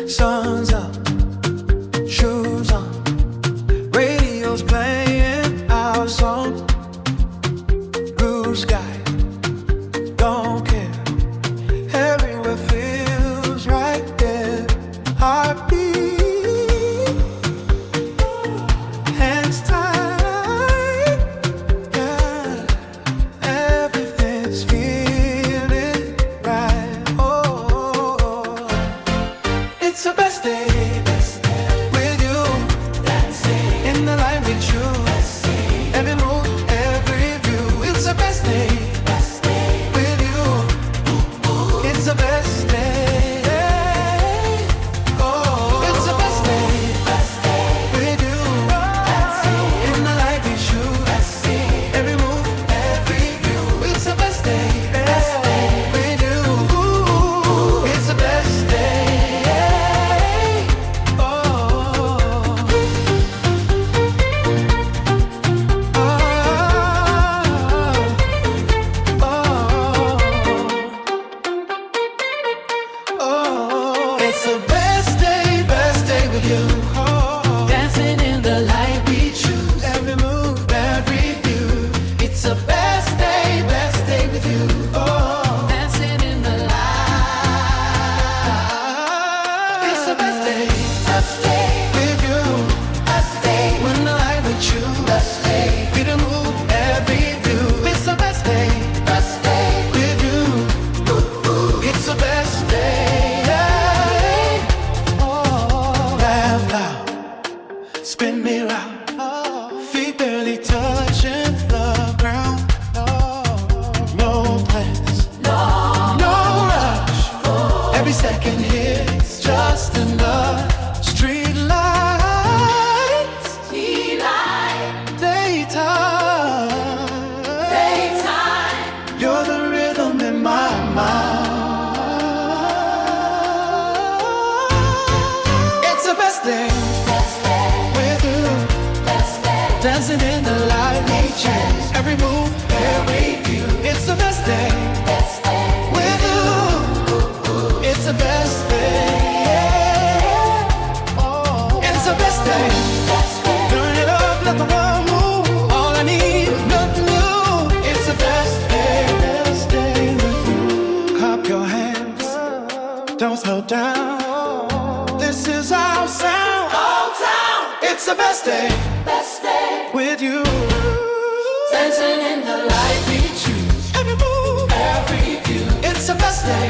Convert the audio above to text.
Sun's up, shoes on, radio's playing our song. Blue sky, don't care. Everywhere feels right there. Heartbeat, hands tight, yeah. Everything's feeling right. Oh, it's the best day with you. In the light we choose. Every move, every view. It's the best day with you. It's the best day. Oh, it's the best day with you. In the light we choose. Every move, every view. It's the best day with you. It's the best day. Oh, it's the best day with you. Dancing in the light we choose. Every move, every view. It's the best day with you. Dancing in the light. It's the best day with you. When the light we choose. We don't move every view. It's the best day with you. It's the best day. Oh, laugh loud, spin me round. Feet barely touching the ground. No plans, no rush. Every second hits just enough. Street lights, daytime. You're the rhythm in my mind. It's the best day with you. Dancing in the light we choose. Every move, every view. It's the best day with you. It's the best day. Oh, it's the best day. Turn it up, let the world move. All I need, nothing new. It's the best day with you. Clap your hands, don't slow down. This is our sound. It's the best day with you. Dancing in the light we choose. Every move, every view. It's the best day.